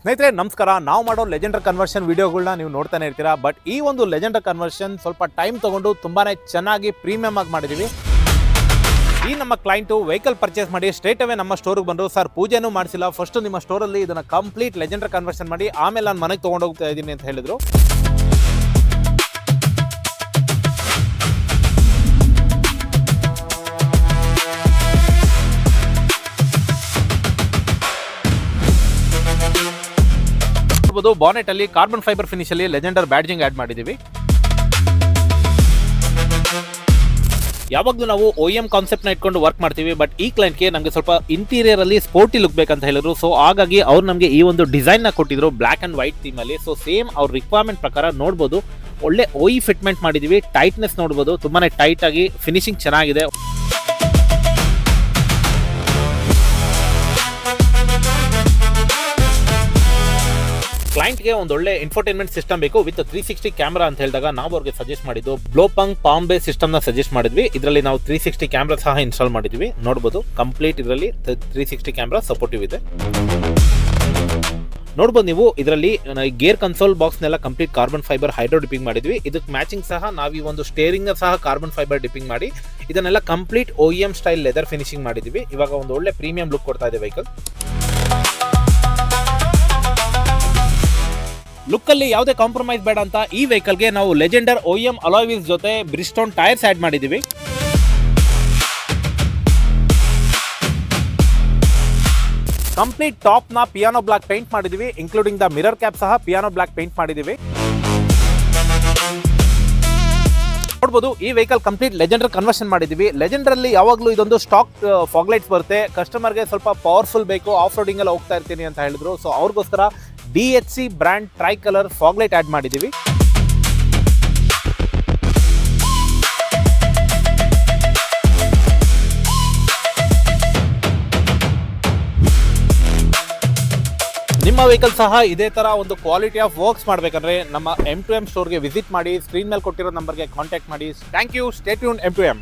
ಸ್ನೇಹಿತರೆ ನಮಸ್ಕಾರ. ನಾವು ಮಾಡೋ ಲೆಜೆಂಡರ್ ಕನ್ವರ್ಷನ್ ವಿಡಿಯೋಗಳನ್ನ ನೀವು ನೋಡ್ತಾನೆ ಇರ್ತೀರಾ. ಬಟ್ ಈ ಒಂದು ಲೆಜೆಂಡರ್ ಕನ್ವರ್ಷನ್ ಸ್ವಲ್ಪ ಟೈಮ್ ತಗೊಂಡು ತುಂಬಾನೇ ಚೆನ್ನಾಗಿ ಪ್ರೀಮಿಯಂ ಆಗಿ ಮಾಡಿದೀವಿ. ಈ ನಮ್ಮ ಕ್ಲೈಂಟು ವೆಹಿಕಲ್ ಪರ್ಚೇಸ್ ಮಾಡಿ ಸ್ಟ್ರೇಟ್ ಅವೇ ನಮ್ಮ ಸ್ಟೋರ್ಗೆ ಬಂದರು. ಸರ್ ಪೂಜೆನೂ ಮಾಡಿಸಿಲ್ಲ, ಫಸ್ಟ್ ನಿಮ್ಮ ಸ್ಟೋರಲ್ಲಿ ಇದನ್ನ ಕಂಪ್ಲೀಟ್ ಲೆಜೆಂಡರ್ ಕನ್ವರ್ಷನ್ ಮಾಡಿ ಆಮೇಲೆ ನಾನು ಮನೆಗೆ ತೊಗೊಂಡು ಹೋಗ್ತಾ ಇದ್ದೀನಿ ಅಂತ ಹೇಳಿದ್ರು. ಬಾನೆಟ್ ಅಲ್ಲಿ ಕಾರ್ಬನ್ ಫೈಬರ್ ಫಿನಿಶ್ ಅಲ್ಲಿ ಲೆಜೆಂಡರ್ ಬ್ಯಾಡ್ಜಿಂಗ್ ಆಡ್ ಮಾಡಿದೀವಿ. ಯಾವಾಗಲೂ ನಾವು OEM ಕಾನ್ಸೆಪ್ಟ್ ನ ಇಟ್ಕೊಂಡು ವರ್ಕ್ ಮಾಡ್ತೀವಿ. ಬಟ್ ಈ ಕ್ಲೈಂಟ್ಗೆ ನಮಗೆ ಸ್ವಲ್ಪ ಇಂಟೀರಿಯರ್ ಅಲ್ಲಿ ಸ್ಪೋರ್ಟಿ ಲುಕ್ ಬೇಕಂತ ಹೇಳಿದ್ರು. ಸೊ ಹಾಗಾಗಿ ಅವ್ರು ನಮಗೆ ಈ ಒಂದು ಡಿಸೈನ್ ನ ಕೊಟ್ಟಿದ್ರು ಬ್ಲಾಕ್ ಅಂಡ್ ವೈಟ್ ಥೀಮ್ ಅಲ್ಲಿ. ಸೊ ಸೇಮ್ ಅವ್ರ ರಿಕ್ವೈರ್ಮೆಂಟ್ ಪ್ರಕಾರ ನೋಡಬಹುದು. ಒಳ್ಳೆ OE ಫಿಟ್ಮೆಂಟ್ ಮಾಡಿದೀವಿ. ಟೈಟ್ನೆಸ್ ನೋಡಬಹುದು, ತುಂಬಾನೇ ಟೈಟ್ ಆಗಿ ಫಿನಿಶಿಂಗ್ ಚೆನ್ನಾಗಿದೆ. ಕ್ಲೈಂಟ್ಗೆ ಒಂದು ಒಳ್ಳೆ ಇನ್ಫೋಟೈನ್ಮೆಂಟ್ ಸಿಸ್ಟಮ್ ಬೇಕು ವಿತ್ 360 ಕ್ಯಾಮ್ರಾ ಅಂತ ಹೇಳಿದಾಗ ನಾವು ಅವ್ರಿಗೆ ಸಜೆಸ್ಟ್ ಮಾಡಿದ್ದು ಬ್ಲೋಪಂಗ್ ಪಾಮ್ ಬೇಸ್ ಸಿಸ್ಟಮ್ ನ ಸಜೆಸ್ಟ್ ಮಾಡಿದ್ವಿ. ಇದರಲ್ಲಿ ನಾವು 360 ಕ್ಯಾಮ್ರಾ ಸಹ ಇನ್ಸ್ಟಾಲ್ ಮಾಡಿದ್ವಿ. ನೋಡಬಹುದು ಕಂಪ್ಲೀಟ್ ಇದರಲ್ಲಿ 360 ಕ್ಯಾಮ್ರಾ ಸಪೋರ್ಟಿವ್ ಇದೆ. ನೋಡಬಹುದು ನೀವು ಇದರಲ್ಲಿ ಗೇರ್ ಕನ್ಸೋಲ್ ಬಾಕ್ಸ್ ನೆಲ್ಲ ಕಂಪ್ಲೀಟ್ ಕಾರ್ಬನ್ ಫೈಬರ್ ಹೈಡ್ರೋ ಡಿಪಿಂಗ್ ಮಾಡಿದ್ವಿ. ಇದಕ್ಕೆ ಮ್ಯಾಚಿಂಗ್ ಸಹ ನಾವು ಈ ಒಂದು ಸ್ಟೇರಿಂಗ್ ಸಹ ಕಾರ್ಬನ್ ಫೈಬರ್ ಡಿಪಿಂಗ್ ಮಾಡಿ ಇದನ್ನೆಲ್ಲ complete OEM style leather finishing ಮಾಡಿದ್ವಿ. ಇವಾಗ ಒಂದು ಒಳ್ಳೆ ಪ್ರೀಮಿಯಂ ಲುಕ್ ಕೊಡ್ತಾ ಇದೆ ವೆಹಿಕಲ್. ಲುಕ್ ಅಲ್ಲಿ ಯಾವುದೇ ಕಾಂಪ್ರಮೈಸ್ ಬೇಡ ಅಂತ ಈ ವೆಹಿಕಲ್ಗೆ ನಾವು ಲೆಜೆಂಡರ್ OEM ಅಲಾಯ್ ವೀಲ್ಸ್ ಜೊತೆ ಬ್ರಿಸ್ಟೋನ್ ಟೈರ್ಸ್ ಆಡ್ ಮಾಡಿದೀವಿ. ಕಂಪ್ಲೀಟ್ ಟಾಪ್ ನ ಪಿಯಾನೋ ಬ್ಲಾಕ್ ಪೇಂಟ್ ಮಾಡಿದೀವಿ. ಇನ್ಕ್ಲೂಡಿಂಗ್ ದ ಮಿರರ್ ಕ್ಯಾಪ್ ಸಹ ಪಿಯಾನೋ ಬ್ಲಾಕ್ ಪೇಂಟ್ ಮಾಡಿದೀವಿ. ನೋಡಬಹುದು ಈ ವೆಹಿಕಲ್ ಕಂಪ್ಲೀಟ್ ಲೆಜೆಂಡರ್ ಕನ್ವರ್ಷನ್ ಮಾಡಿದೀವಿ. ಲೆಜೆಂಡರ್ ಅಲ್ಲಿ ಯಾವಾಗಲೂ ಇದೊಂದು ಸ್ಟಾಕ್ ಫಾಗ್ ಲೈಟ್ಸ್ ಬರುತ್ತೆ. ಕಸ್ಟಮರ್ಗೆ ಸ್ವಲ್ಪ ಪವರ್ಫುಲ್ ಬೇಕು, ಆಫ್ ರೋಡಿಂಗ್ ಎಲ್ಲ ಹೋಗ್ತಾ ಇರ್ತೀನಿ ಅಂತ ಹೇಳಿದ್ರು. ಸೊ ಅವ್ರಿಗೋಸ್ಕರ DHC brand tricolour fog light add ಮಾಡಿದೀವಿ. ನಿಮ್ಮ ವೆಹಿಕಲ್ ಸಹ ಇದೇ ತರ ಒಂದು ಕ್ವಾಲಿಟಿ ಆಫ್ ವರ್ಕ್ಸ್ ಮಾಡಬೇಕಂದ್ರೆ ನಮ್ಮ M2M ಸ್ಟೋರ್ಗೆ ವಿಸಿಟ್ ಮಾಡಿ. ಸ್ಕ್ರೀನ್ ಮೇಲೆ ಕೊಟ್ಟಿರೋ ನಂಬರ್ಗೆ ಕಾಂಟ್ಯಾಕ್ಟ್ ಮಾಡಿ. Thank you. Stay tuned M2M.